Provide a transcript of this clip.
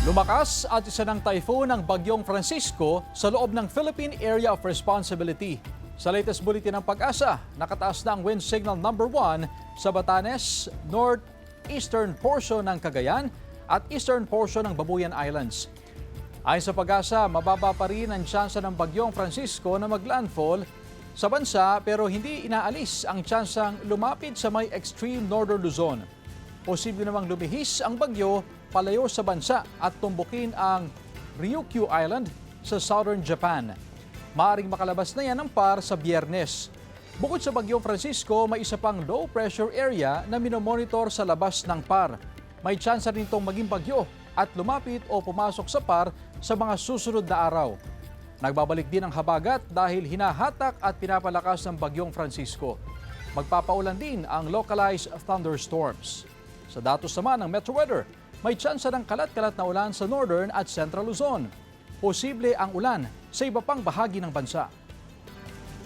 Lumakas at isa ng typhoon ang bagyong Francisco sa loob ng Philippine Area of Responsibility. Sa latest bulletin ng Pag-asa, nakataas na ang wind signal number 1 sa Batanes, northeastern portion ng Cagayan at eastern portion ng Babuyan Islands. Ayon sa Pag-asa, mababa pa rin ang tsansa ng bagyong Francisco na maglandfall sa bansa pero hindi inaalis ang tsansang lumapit sa may extreme northern Luzon. Posible namang lumihis ang bagyo palayo sa bansa at tumbukin ang Ryukyu Island sa southern Japan. Maaring makalabas na yan ng PAR sa Biyernes. Bukod sa bagyong Francisco, may isa pang low pressure area na minomonitor sa labas ng PAR. May tsansa rin itong maging bagyo at lumapit o pumasok sa PAR sa mga susunod na araw. Nagbabalik din ang habagat dahil hinahatak at pinapalakas ng bagyong Francisco. Magpapaulan din ang localized thunderstorms. Sa datos naman ng Metro Weather, may tsansa ng kalat-kalat na ulan sa northern at central Luzon. Posible ang ulan sa iba pang bahagi ng bansa.